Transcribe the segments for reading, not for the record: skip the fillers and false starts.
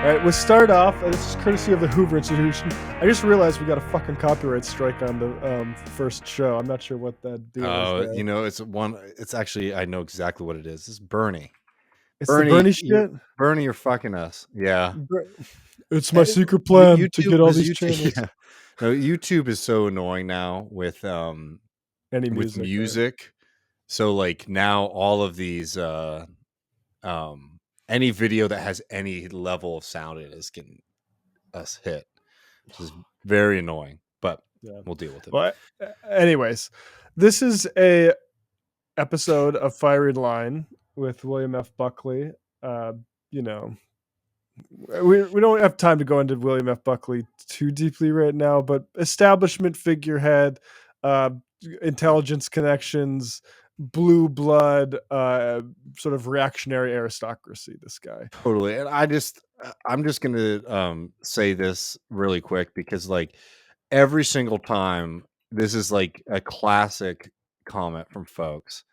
All right, we'll start off. This is courtesy of the Hoover Institution. I just realized we got a fucking copyright strike on the first show. I'm not sure what that deal is there. You know, it's actually, I know exactly what it is. It's Bernie. It's the Bernie shit. Bernie, you're fucking us. Yeah. It's my secret plan to get all these channels. Yeah. No, YouTube is so annoying now with Any with music. music. So like now all of these any video that has any level of sound in it is getting us hit, which is very annoying, but we'll deal with it. Well, anyways, this is a episode of Firing Line with William F. Buckley. You know, we don't have time to go into William F. Buckley too deeply right now, but establishment figurehead, intelligence connections, blue blood, sort of reactionary aristocracy. This guy totally. And I'm just gonna say this really quick because like every single time, this is like a classic comment from folks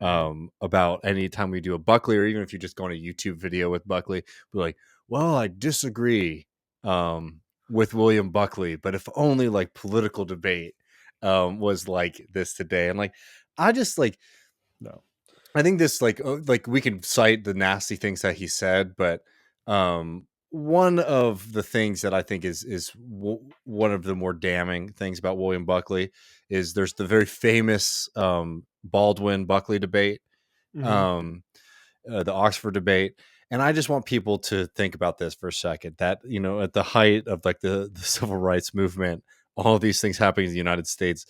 about any time we do a Buckley, or even if you just go on a YouTube video with Buckley, we're like, well, I disagree with William Buckley, but if only like political debate was like this today. And like, I just like, no, I think this like we can cite the nasty things that he said, but one of the things that I think is one of the more damning things about William Buckley is there's the very famous Baldwin Buckley debate, the Oxford debate. And I just want people to think about this for a second, that, you know, at the height of like the civil rights movement, all of these things happening in the United States,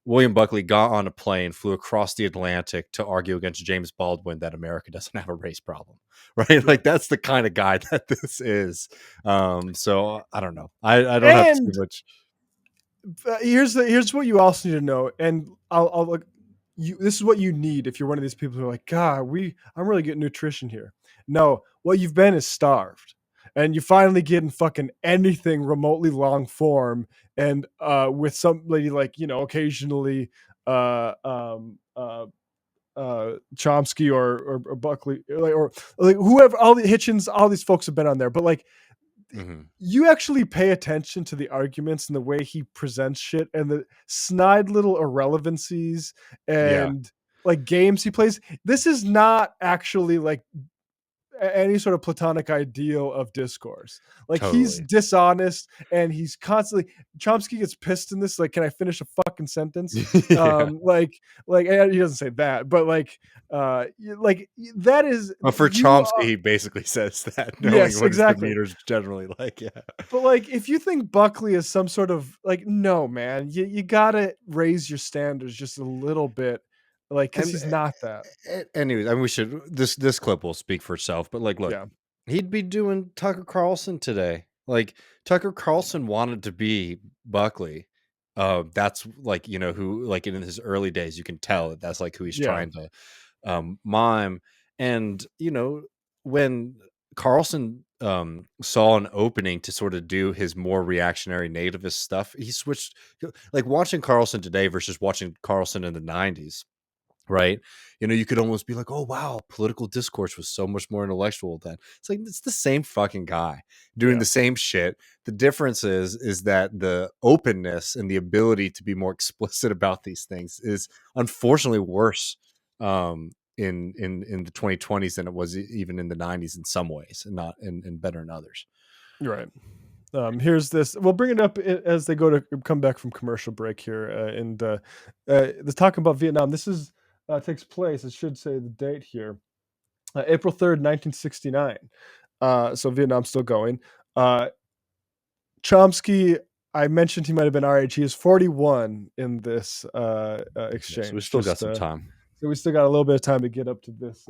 William Buckley got on a plane, flew across the Atlantic to argue against James Baldwin that America doesn't have a race problem, right? Like that's the kind of guy that this is. So I don't know. I don't have too much. Here's what you also need to know, and I'll look. This is what you need if you're one of these people who are like, God, I'm really getting nutrition here. No, what you've been is starved, and you finally getting fucking anything remotely long form, and with somebody like, you know, occasionally Chomsky or Buckley or like whoever, all the Hitchens, all these folks have been on there, but like. Mm-hmm. You actually pay attention to the arguments and the way he presents shit and the snide little irrelevancies and like games he plays. This is not actually like any sort of platonic ideal of discourse. Like he's dishonest and he's constantly. Chomsky gets pissed in this. Like, can I finish a fucking sentence? Like he doesn't say that, but like that is. Well, for Chomsky, he basically says that. Knowing what exactly. His demeanor's generally like, yeah. But like, if you think Buckley is some sort of like, no, man, you gotta raise your standards just a little bit. Like, because he's not that. Anyways, I mean, we should. This clip will speak for itself. But like, look, he'd be doing Tucker Carlson today. Like Tucker Carlson wanted to be Buckley. That's like, you know, who like in his early days, you can tell that that's like who he's trying to mime. And you know, when Carlson saw an opening to sort of do his more reactionary nativist stuff, he switched. Like watching Carlson today versus watching Carlson in the 90s. Right. You know, you could almost be like, oh, wow, political discourse was so much more intellectual then. It's like, it's the same fucking guy doing the same shit. The difference is that the openness and the ability to be more explicit about these things is unfortunately worse in the 2020s than it was even in the 90s in some ways, and not and better in others. Right. Here's this. We'll bring it up as they come back from commercial break here. And the talking about Vietnam. This is takes place. It should say the date here. April 3rd, 1969. So Vietnam's still going. Chomsky, I mentioned he might have been our age. He is 41 in this exchange. So we still got some time. So we still got a little bit of time to get up to this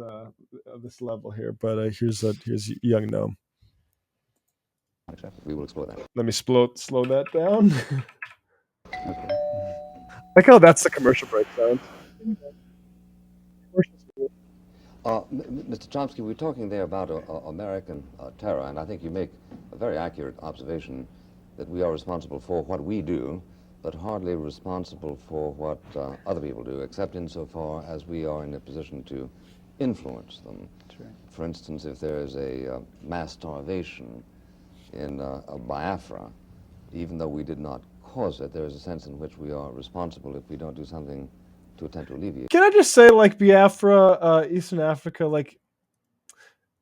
this level here. But here's young Noam. We will explore that. Let me slow that down. Okay. Like how that's the commercial break sound. Mr. Chomsky, we're talking there about American terror, and I think you make a very accurate observation that we are responsible for what we do, but hardly responsible for what other people do, except insofar as we are in a position to influence them. That's right. For instance, if there is a mass starvation in Biafra, even though we did not cause it, there is a sense in which we are responsible if we don't do something to attempt to alleviate. Can I just say, like, Biafra, Eastern Africa, like,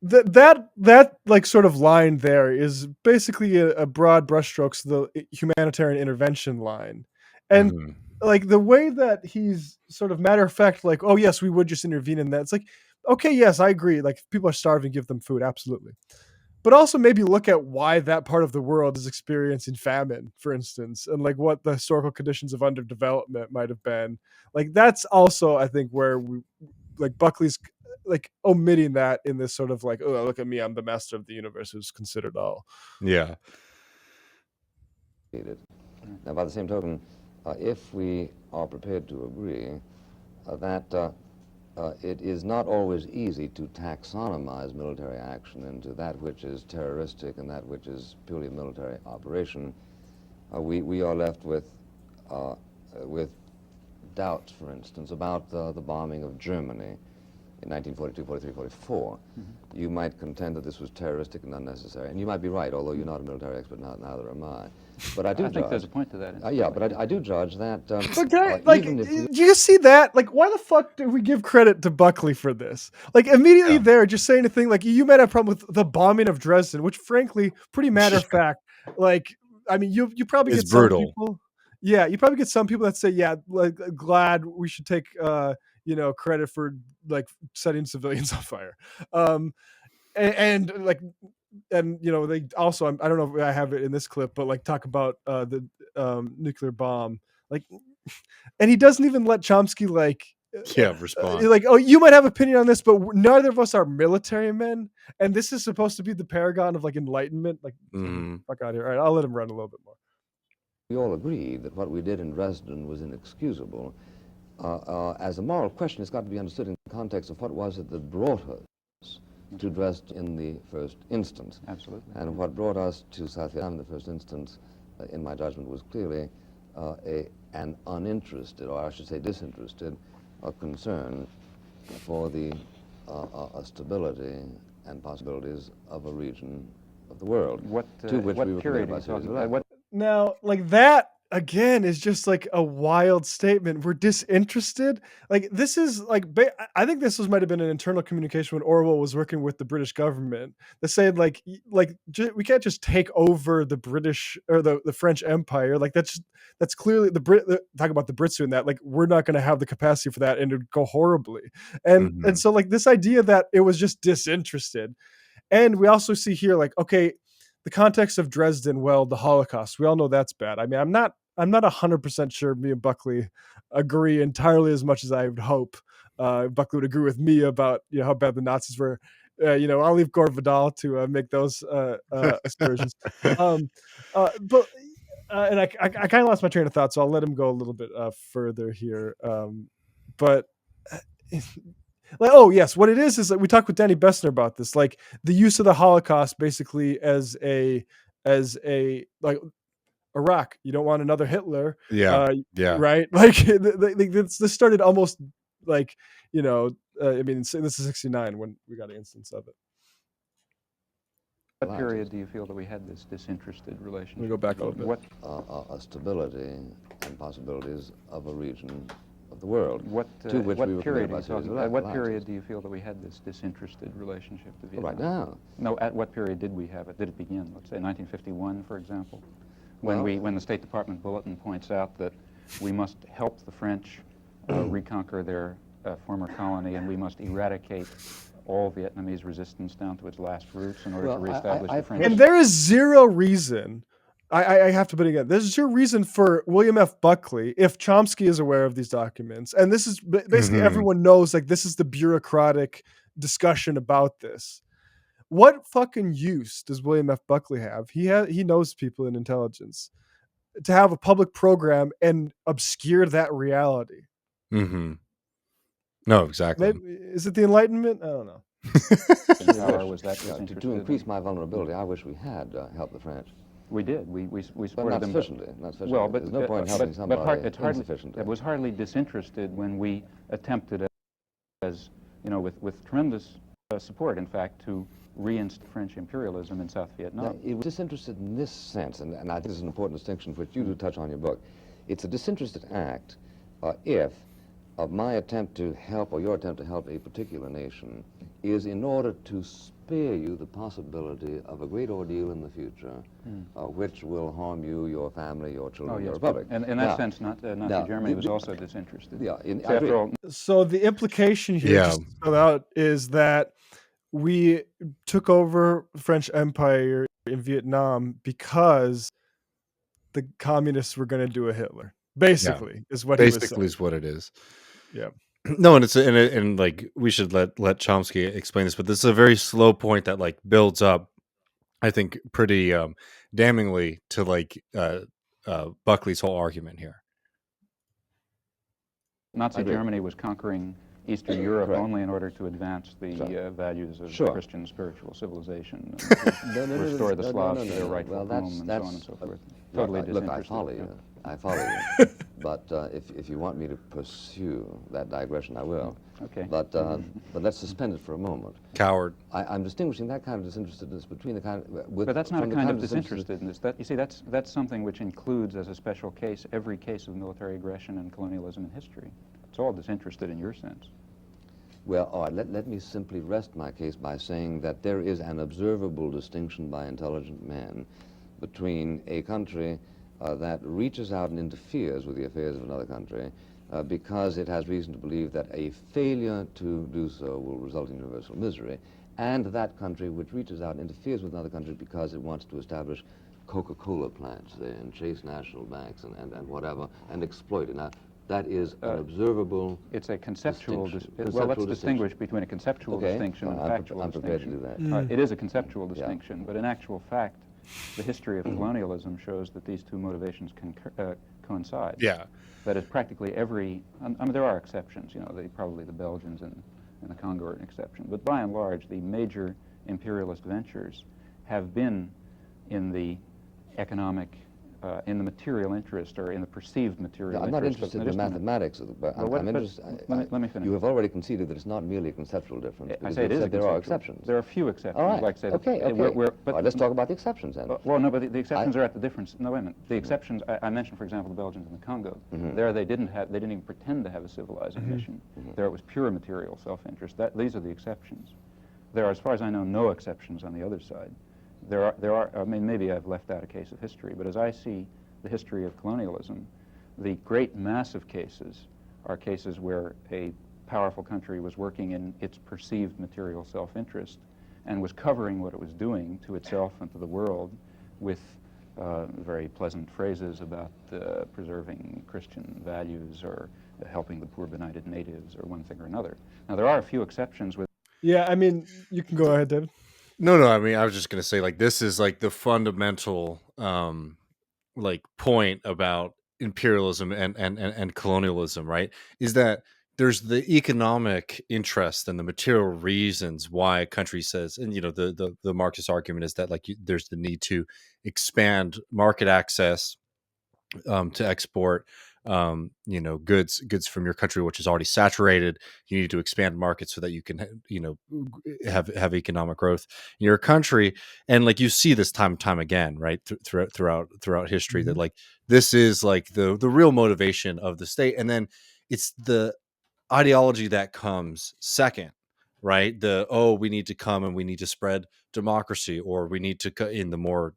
that like sort of line there is basically a broad brushstrokes the humanitarian intervention line, and like the way that he's sort of matter of fact, like, oh yes, we would just intervene in that. It's like, okay, yes, I agree. Like, if people are starving, give them food, absolutely. But also maybe look at why that part of the world is experiencing famine, for instance, and like what the historical conditions of underdevelopment might have been. Like, that's also, I think, where we, like, Buckley's like omitting that in this sort of like, oh, look at me, I'm the master of the universe who's considered all. Yeah. Now, by the same token, if we are prepared to agree that it is not always easy to taxonomize military action into that which is terroristic and that which is purely a military operation, we are left with doubts, for instance, about the bombing of Germany in 1942, 43, 44. You might contend that this was terroristic and unnecessary, and you might be right, although you're not a military expert, neither am I. But I do think there's a point to that. yeah, but I do judge that. But like, do you see that? Like, why the fuck do we give credit to Buckley for this? Like, immediately there, just saying a thing like, you might have a problem with the bombing of Dresden, which, frankly, pretty matter of fact. Like, I mean, you probably It's get brutal. some people. Yeah, you probably get some people that say, yeah, like, glad we should take credit for like setting civilians on fire. And like, and they also, I don't know if I have it in this clip, but like talk about the nuclear bomb, like, and he doesn't even let Chomsky respond. Like, oh, you might have opinion on this, but neither of us are military men, and this is supposed to be the paragon of like enlightenment. Like, fuck out here. All right, I'll let him run a little bit more. We all agree that what we did in Dresden was inexcusable. As a moral question, it's got to be understood in the context of what was it that brought us to Dresden in the first instance. Absolutely. And what brought us to South Vietnam in the first instance, in my judgment, was clearly an uninterested, or I should say disinterested, concern for the stability and possibilities of a region of the world. What period are you talking about? Now, like, that again is just like a wild statement. We're disinterested. Like, this is like, I think this might have been an internal communication when Orwell was working with the British government. They said like we can't just take over the British or the French Empire. Like, that's clearly talk about the Brits doing that. Like, we're not going to have the capacity for that, and it would go horribly. And so like this idea that it was just disinterested. And we also see here, like, okay, the context of Dresden, well, the Holocaust, we all know that's bad. I mean, I'm not 100% sure me and Buckley agree entirely as much as I would hope. Buckley would agree with me about how bad the Nazis were. I'll leave Gore Vidal to make those aspersions. And I kind of lost my train of thought, so I'll let him go a little bit further here. But like, oh yes, what it is like we talked with Danny Bessner about this, like the use of the Holocaust basically as a like Iraq. You don't want another Hitler. Right. Like this started almost like I mean, this is 1969 when we got an instance of it. What period do you feel that we had this disinterested relationship? Let me go back a little bit. What stability and possibilities of a region of the world. What period do you feel that we had this disinterested relationship to Vietnam? Right now. No, at what period did we have it? Did it begin? Let's say 1951, for example, when the State Department bulletin points out that we must help the French reconquer their former colony, and we must eradicate all Vietnamese resistance down to its last roots in order to reestablish the French. And there is zero reason. I have to put it again. There's zero reason for William F. Buckley, if Chomsky is aware of these documents, and this is basically everyone knows, like, this is the bureaucratic discussion about this. What fucking use does William F. Buckley have? He knows people in intelligence to have a public program and obscure that reality. No, exactly. Maybe, is it the Enlightenment? I don't know. To increase my vulnerability, I wish we had helped the French. We did. We supported not them. Sufficiently. Well, but there's no point in helping somebody insufficiently. It was hardly disinterested when we attempted, as with tremendous support, in fact, to reinstate French imperialism in South Vietnam. Now, it was disinterested in this sense, and I think this is an important distinction which you do touch on in your book. It's a disinterested act if my attempt to help, or your attempt to help a particular nation, is in order to spare you the possibility of a great ordeal in the future, which will harm you, your family, your children, your republic. And in that sense, Nazi Germany was also disinterested. Yeah, After all, so the implication here, just to spell out, is that we took over French Empire in Vietnam because the communists were going to do a Hitler. Basically, is what he was saying. Basically, is what it is. Yeah. No, and and like we should let Chomsky explain this, but this is a very slow point that like builds up, I think, pretty damningly to like Buckley's whole argument here. Nazi Germany was conquering Eastern Europe only in order to advance the values of Christian spiritual civilization, and restore the Slavs to their rightful home, and so on and so forth. Totally disinterested. Look, I follow you. But if you want me to pursue that digression, I will. Okay. But let's suspend it for a moment. Coward. I'm distinguishing that kind of disinterestedness between the kind of... But that's not a kind of disinterestedness. You see, that's something which includes as a special case every case of military aggression and colonialism in history. It's all disinterested in your sense. Well, all right, let me simply rest my case by saying that there is an observable distinction by intelligent men between a country that reaches out and interferes with the affairs of another country because it has reason to believe that a failure to do so will result in universal misery, and that country which reaches out and interferes with another country because it wants to establish Coca-Cola plants there and chase national banks and whatever and exploit it. Now, that is an observable. It's a conceptual. Well, let's distinguish between a conceptual distinction and a factual I'm prepared to do distinction. that. It is a conceptual distinction, but in actual fact, the history of colonialism shows that these two motivations can coincide. Yeah. That is, practically every. I mean, there are exceptions. You know, probably the Belgians and the Congo are an exception, but by and large, the major imperialist ventures have been in the economic. In the material interest or in the perceived material I'm interest. not interested in the mathematics, but I'm interested. Let me finish. You have already conceded that it's not merely a conceptual difference. I say it is. There are exceptions. There are a few exceptions. All right. Like say okay. But let's talk about the exceptions then. Well, no, but the exceptions are at the difference. No, wait a minute. The exceptions. I mentioned, for example, the Belgians and the Congo. There, they didn't even pretend to have a civilizing mission. There, it was pure material self-interest. These are the exceptions. There are, as far as I know, no exceptions on the other side. There are. I mean, maybe I've left out a case of history, but as I see the history of colonialism, the great mass of cases are cases where a powerful country was working in its perceived material self-interest and was covering what it was doing to itself and to the world with very pleasant phrases about preserving Christian values or helping the poor benighted natives or one thing or another. Now, there are a few exceptions with... Yeah, I mean, you can go ahead, David. No, I mean, I was just going to say, like, this is like the fundamental like point about imperialism and colonialism, right? Is that there's the economic interest and the material reasons why a country says, and you know, the Marxist argument is that like there's the need to expand market access to export you know, goods from your country which is already saturated. You need to expand markets so that you can, you know, have economic growth in your country. And like you see this time and time again, right, throughout history, that like this is like the real motivation of the state. And then it's the ideology that comes second, right? We need to come and we need to spread democracy, or we need to, in the more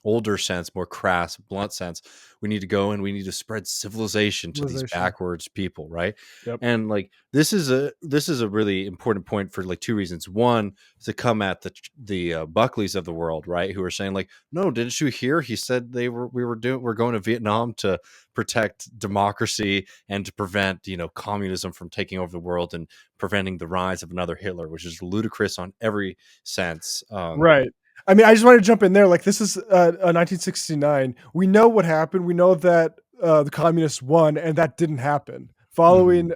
older sense, more crass, blunt sense, we need to go and we need to spread civilization to these backwards people, right? Yep. And like this is a really important point for like two reasons. One, to come at the Buckleys of the world, right, who are saying like, no, didn't you hear? He said we're going to Vietnam to protect democracy and to prevent, you know, communism from taking over the world and preventing the rise of another Hitler, which is ludicrous on every sense. Right. I mean, I just want to jump in there. Like, this is 1969. We know what happened. We know that the communists won, and that didn't happen following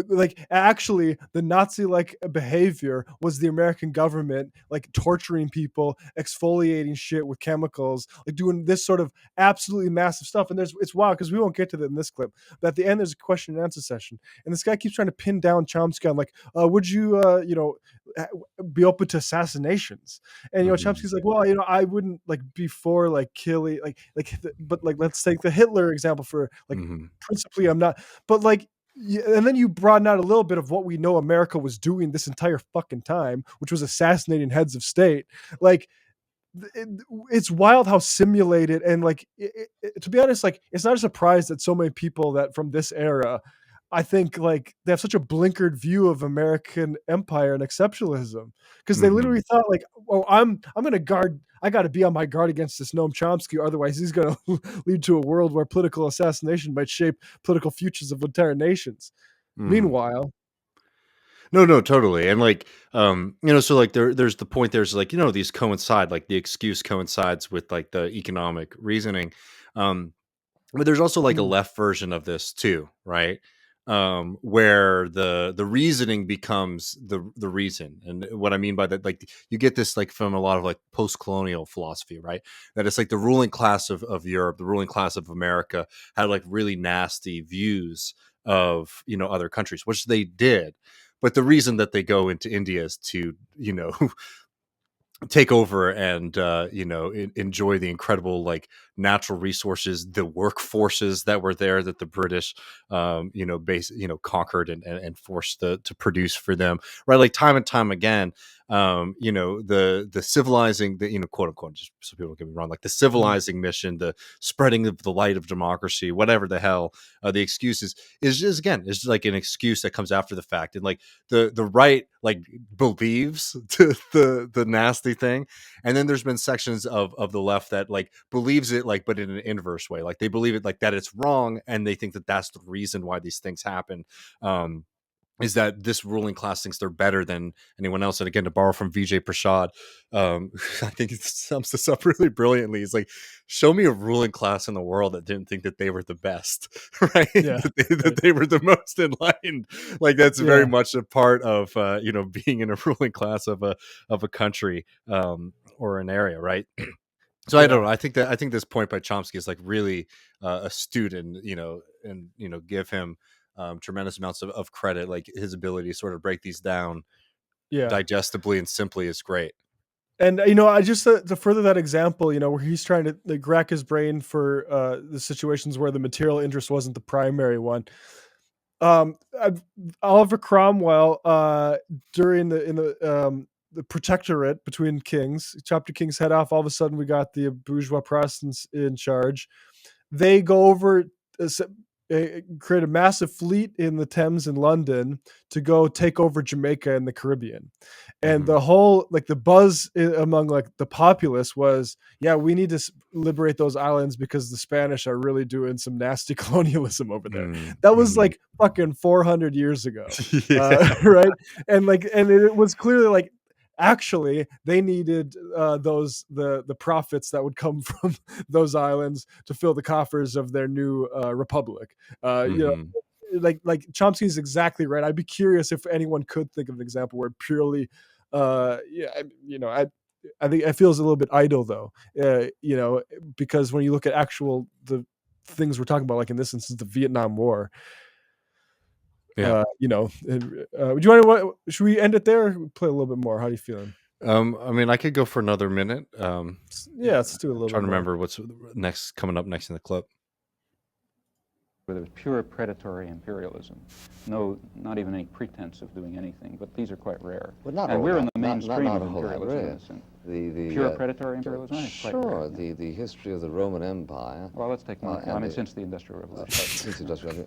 like actually the Nazi-like behavior was the American government like torturing people, exfoliating shit with chemicals, like doing this sort of absolutely massive stuff. And it's wild because we won't get to that in this clip, but at the end there's a question and answer session, and this guy keeps trying to pin down Chomsky on like, would you be open to assassinations? And Chomsky's like, well, I wouldn't like before like killing but like let's take the Hitler example for like principally I'm not, but like, and then you broaden out a little bit of what we know America was doing this entire fucking time, which was assassinating heads of state. Like it's wild how simulated, and like to be honest, like it's not a surprise that so many people that from this era, I think like they have such a blinkered view of American empire and exceptionalism, because they literally thought like, oh, I'm gonna guard, I got to be on my guard against this Noam Chomsky, otherwise he's gonna lead to a world where political assassination might shape political futures of entire nations. Meanwhile, no, totally. And like, so like there's the point, there's like, these coincide, like the excuse coincides with like the economic reasoning. But there's also like a left version of this too, right? Where the reasoning becomes the reason. And what I mean by that, like you get this like from a lot of like post-colonial philosophy, right? That it's like the ruling class of Europe, the ruling class of America had like really nasty views of, other countries, which they did. But the reason that they go into India is to, take over and enjoy the incredible like natural resources, the workforces that were there that the British conquered and forced to produce for them, right? Like time and time again, the civilizing, the quote unquote, just so people don't get me wrong, like the civilizing mission, the spreading of the light of democracy, whatever the hell the excuses is just, again, it's just like an excuse that comes after the fact. And like the right like believes the nasty thing, and then there's been sections of the left that like believes it, like, but in an inverse way, like they believe it like that it's wrong, and they think that that's the reason why these things happen, is that this ruling class thinks they're better than anyone else. And again, to borrow from Vijay Prashad, I think it sums this up really brilliantly. It's like, show me a ruling class in the world that didn't think that they were the best, right? Yeah. that they were the most enlightened. Like that's very much a part of being in a ruling class of a country or an area, right? So I don't know. I think this point by Chomsky is like really astute, and give him tremendous amounts of credit. Like his ability to sort of break these down digestibly and simply is great. And I just to further that example, where he's trying to like rack his brain for the situations where the material interest wasn't the primary one. Oliver Cromwell, during the protectorate between kings, chopped a king's head off. All of a sudden, we got the bourgeois Protestants in charge. They go over, create a massive fleet in the Thames in London to go take over Jamaica and the Caribbean. And the whole like the buzz among like the populace was, yeah, we need to liberate those islands because the Spanish are really doing some nasty colonialism over there. That was like fucking 400 years ago, right? And it was clearly like, actually they needed the profits that would come from those islands to fill the coffers of their new republic. Like Chomsky's exactly right. I'd be curious if anyone could think of an example where purely I think it feels a little bit idle though, because when you look at the things we're talking about, like in this instance the Vietnam War, would you want to, should we end it there or play a little bit more? How do you feeling? I mean, I could go for another minute. Let's do a little bit. Trying to remember what's coming up next in the clip. Where there was pure predatory imperialism, not even any pretense of doing anything. But these are quite rare. And we're in the mainstream of imperialism. The pure predatory imperialism. Sure, the history of the Roman Empire. Well, let's take one. I mean, since the Industrial Revolution. Since the Industrial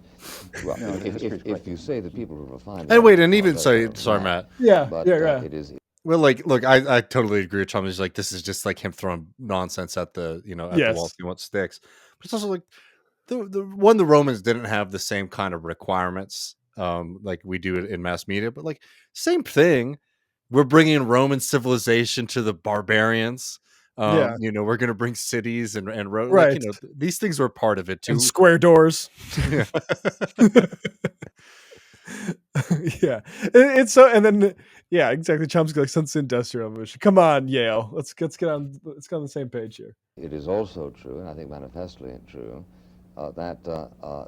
Revolution. Well, if you say that people are refined. And wait, and even sorry, Matt. It is. Well, like, look, I totally agree with Chomsky. Like, this is just like him throwing nonsense at the the wall, see what sticks. But it's also like the Romans didn't have the same kind of requirements like we do in mass media, but like same thing. We're bringing Roman civilization to the barbarians. You know, we're going to bring cities and road, like, right, you know, these things were part of it and too. square doors. Yeah. Yeah, it's so, and then yeah, exactly. Chomsky, like, since the Industrial Revolution. Come on, Yale, let's get on the same page here. It is also true, and I think manifestly true, that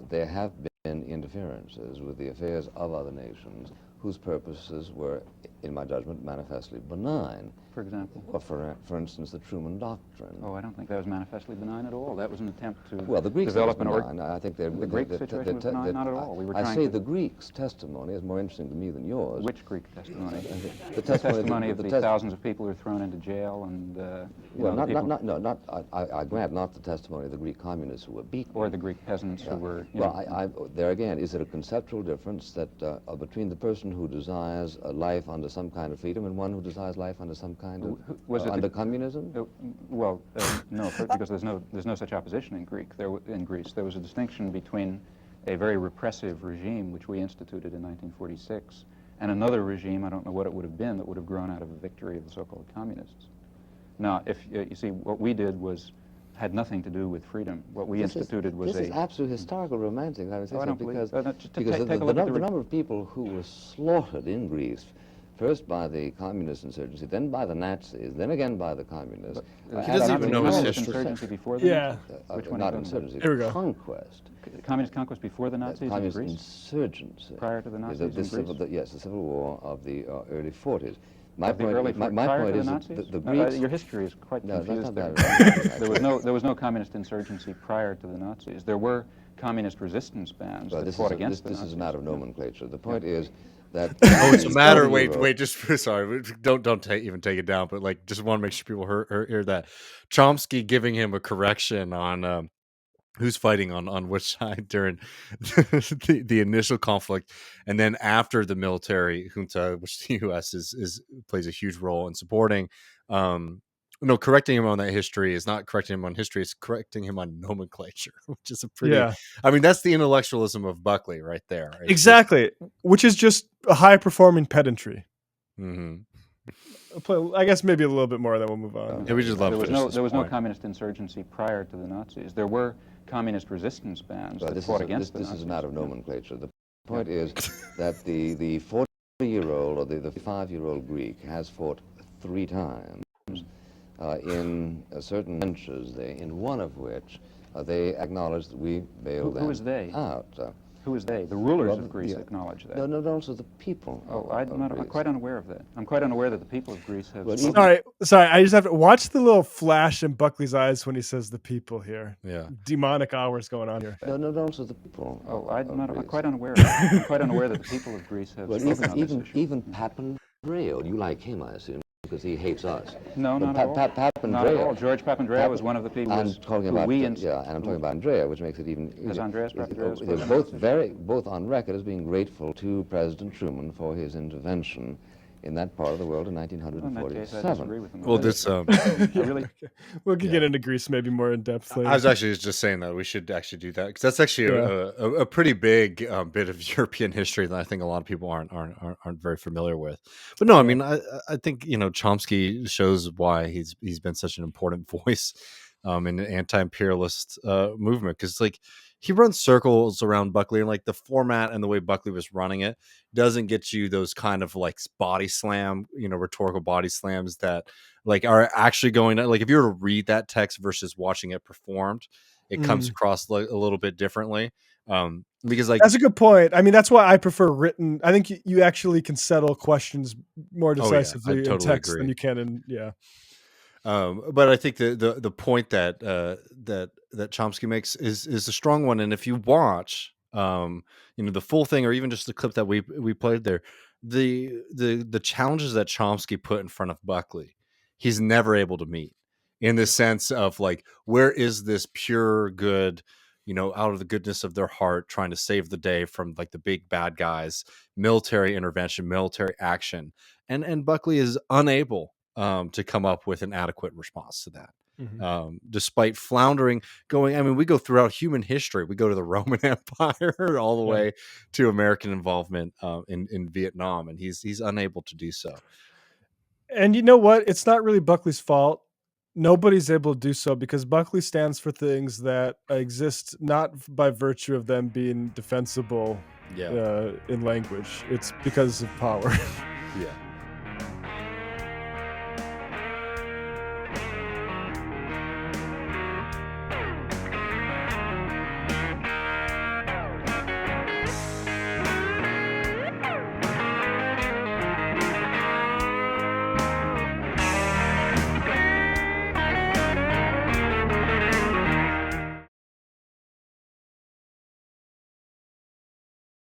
there have been interferences with the affairs of other nations whose purposes were, in my judgment, manifestly benign. For example? For instance, the Truman Doctrine. Oh, I don't think that was manifestly benign at all. That was an attempt to well, the Greeks develop was benign. I think the Greek situation was benign, not at all. We were I trying say to... the Greeks' testimony is more interesting to me than yours. Which Greek testimony? The testimony of the thousands of people who were thrown into jail and... well, I grant not the testimony of the Greek communists who were beaten. Or the Greek peasants who were... Well, there again, is it a conceptual difference that between the person who desires a life under some kind of freedom and one who desires life under some kind of under communism? Well, no, because there's no such opposition in Greece. There was a distinction between a very repressive regime which we instituted in 1946 and another regime, I don't know what it would have been, that would have grown out of a victory of the so-called communists. Now, if you see, what we did had nothing to do with freedom. What we instituted was This is absolute historical romancing, I would say, I don't because believe, the number of people who were slaughtered in Greece, first by the communist insurgency, then by the Nazis, then again by the communists. He doesn't even know his history. Insurgency before the Which one? Not insurgency. Here we go. Conquest. Communist conquest before the Nazis in Greece? Insurgency. Prior to the Nazis in Greece? Yes, the civil war of the early 40s. My point is that the Greeks... your history is quite confused there. There was no communist insurgency prior to the Nazis. There were communist resistance bands that fought against the Nazis. This is a matter of nomenclature. The point is that... Oh, it's a matter... Wait, just... Sorry, don't even take it down, but, like, just want to make sure people hear that. Chomsky giving him a correction on... who's fighting on which side during the initial conflict, and then after the military junta, which the U.S. plays a huge role in supporting. Correcting him on that history is not correcting him on history; it's correcting him on nomenclature, which is a pretty. Yeah. I mean, that's the intellectualism of Buckley right there. It's exactly, which is just a high-performing pedantry. Mm-hmm. I guess maybe a little bit more, then we'll move on. Yeah, we just love there was no communist insurgency prior to the Nazis. There were communist resistance bands that fought against the Nazis. This is a matter of nomenclature. The point is that the 40-year-old or the 5-year-old Greek has fought 3 times in certain benches, in one of which they acknowledge that we bailed them out. Who was they? Who is they? The rulers of Greece acknowledge that. No, also the people. Oh, I'm quite unaware of that. I'm quite unaware that the people of Greece have... Sorry, I just have to watch the little flash in Buckley's eyes when he says the people here. Yeah. Demonic hours going on here. No, also the people. Oh, I'm quite unaware of that. I'm quite unaware that the people of Greece have spoken on this issue. Even Papandreou, you like him, I assume, because he hates us. No, not at all. Not at all. George Papandreou was one of the people I'm talking about Andrea, which makes it even... Has Andreas Papandreou They're both on record as being grateful to President Truman for his intervention in that part of the world in 1947. In that case, I disagree with him. Well, this... we could get into Greece maybe more in depth later. I was actually just saying that we should actually do that, because that's actually a pretty big bit of European history that I think a lot of people aren't very familiar with. But no, I mean, I think, Chomsky shows why he's been such an important voice in the anti-imperialist movement, because he runs circles around Buckley, and the format and the way Buckley was running it doesn't get you those kind of body slam, rhetorical body slams that are actually going to, if you were to read that text versus watching it performed, it comes across a little bit differently. Because that's a good point. I mean, that's why I prefer written. I think you actually can settle questions more decisively in text than you can in but I think the point that Chomsky makes is a strong one, and if you watch the full thing, or even just the clip that we played there, the challenges that Chomsky put in front of Buckley, he's never able to meet, in the sense of where is this pure good, out of the goodness of their heart, trying to save the day from the big bad guys, military intervention, military action, and Buckley is unable to come up with an adequate response to that. Despite floundering, we go throughout human history. We go to the Roman Empire all the way to American involvement in Vietnam, and he's unable to do so. And you know what? It's not really Buckley's fault nobody's able to do so because Buckley stands for things that exist not by virtue of them being defensible in language. It's because of power. Yeah.